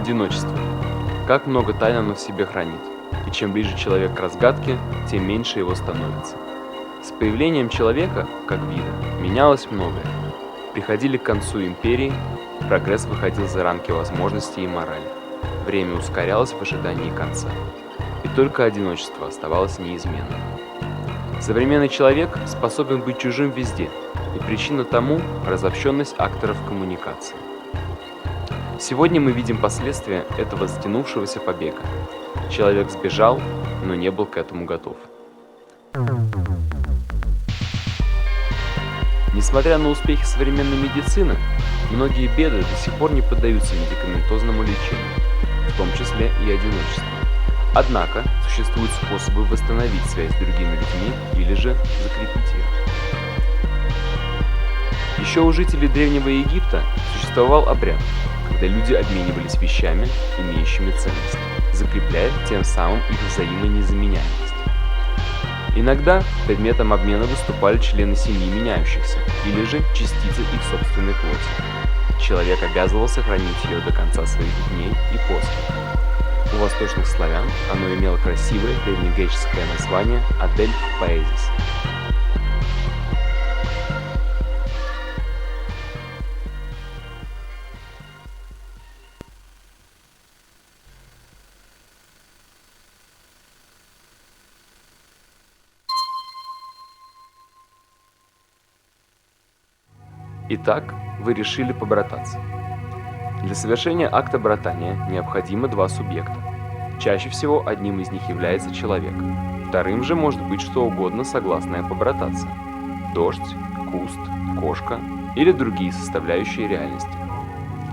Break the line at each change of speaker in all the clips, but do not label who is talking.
Одиночество. Как много тайн оно в себе хранит. И чем ближе человек к разгадке, тем меньше его становится. С появлением человека, как вида, менялось многое. Приходили к концу империи, прогресс выходил за рамки возможностей и морали. Время ускорялось в ожидании конца. И только одиночество оставалось неизменным. Современный человек способен быть чужим везде, и причина тому – разобщенность акторов коммуникации. Сегодня мы видим последствия этого затянувшегося побега. Человек сбежал, но не был к этому готов. Несмотря на успехи современной медицины, многие беды до сих пор не поддаются медикаментозному лечению, в том числе и одиночество. Однако существуют способы восстановить связь с другими людьми или же закрепить ее. Еще у жителей Древнего Египта существовал обряд, когда люди обменивались вещами, имеющими ценность, закрепляя тем самым их взаимонезаменяемость. Иногда предметом обмена выступали члены семьи меняющихся, или же частицы их собственной плоти. Человек обязывался хранить ее до конца своих дней и после. У восточных славян оно имело красивое древнегреческое название «Адельф-поэзис». Итак, вы решили побрататься. Для совершения акта братания необходимо два субъекта. Чаще всего одним из них является человек, вторым же может быть что угодно, согласное побрататься. Дождь, куст, кошка или другие составляющие реальности.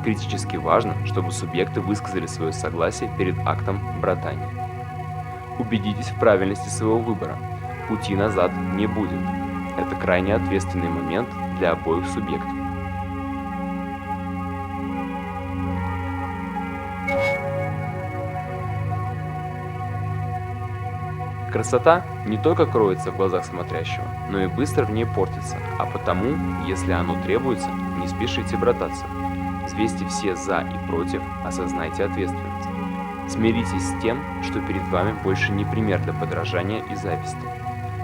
Критически важно, чтобы субъекты высказали свое согласие перед актом братания. Убедитесь в правильности своего выбора. Пути назад не будет. Это крайне ответственный момент для обоих субъектов. Красота не только кроется в глазах смотрящего, но и быстро в ней портится, а потому, если оно требуется, не спешите брататься. Взвесьте все «за» и «против», осознайте ответственность. Смиритесь с тем, что перед вами больше не пример для подражания и зависти.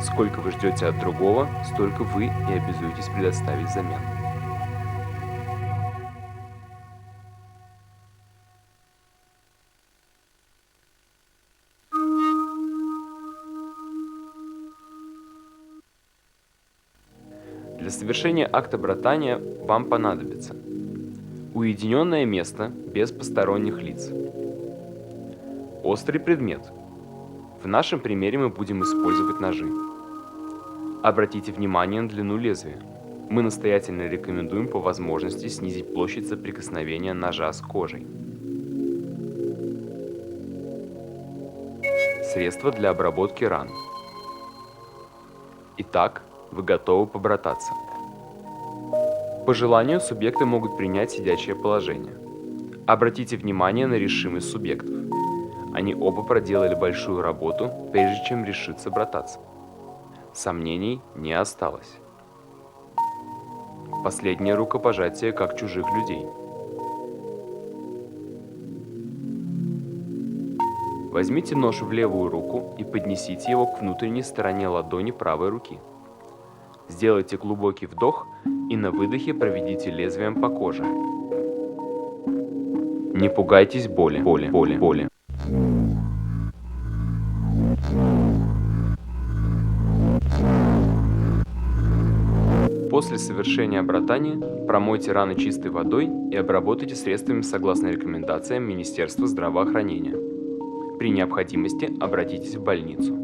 Сколько вы ждете от другого, столько вы и обязуетесь предоставить взамен. Для совершения акта братания вам понадобится уединенное место без посторонних лиц, острый предмет. В нашем примере мы будем использовать ножи. Обратите внимание на длину лезвия. Мы настоятельно рекомендуем по возможности снизить площадь соприкосновения ножа с кожей. Средства для обработки ран. Итак, вы готовы побрататься. По желанию субъекты могут принять сидячее положение. Обратите внимание на решимость субъектов. Они оба проделали большую работу, прежде чем решиться брататься. Сомнений не осталось. Последнее рукопожатие как чужих людей. Возьмите нож в левую руку и поднесите его к внутренней стороне ладони правой руки. Сделайте глубокий вдох и на выдохе проведите лезвием по коже. Не пугайтесь боли. После совершения братания промойте раны чистой водой и обработайте средствами согласно рекомендациям Министерства здравоохранения. При необходимости обратитесь в больницу.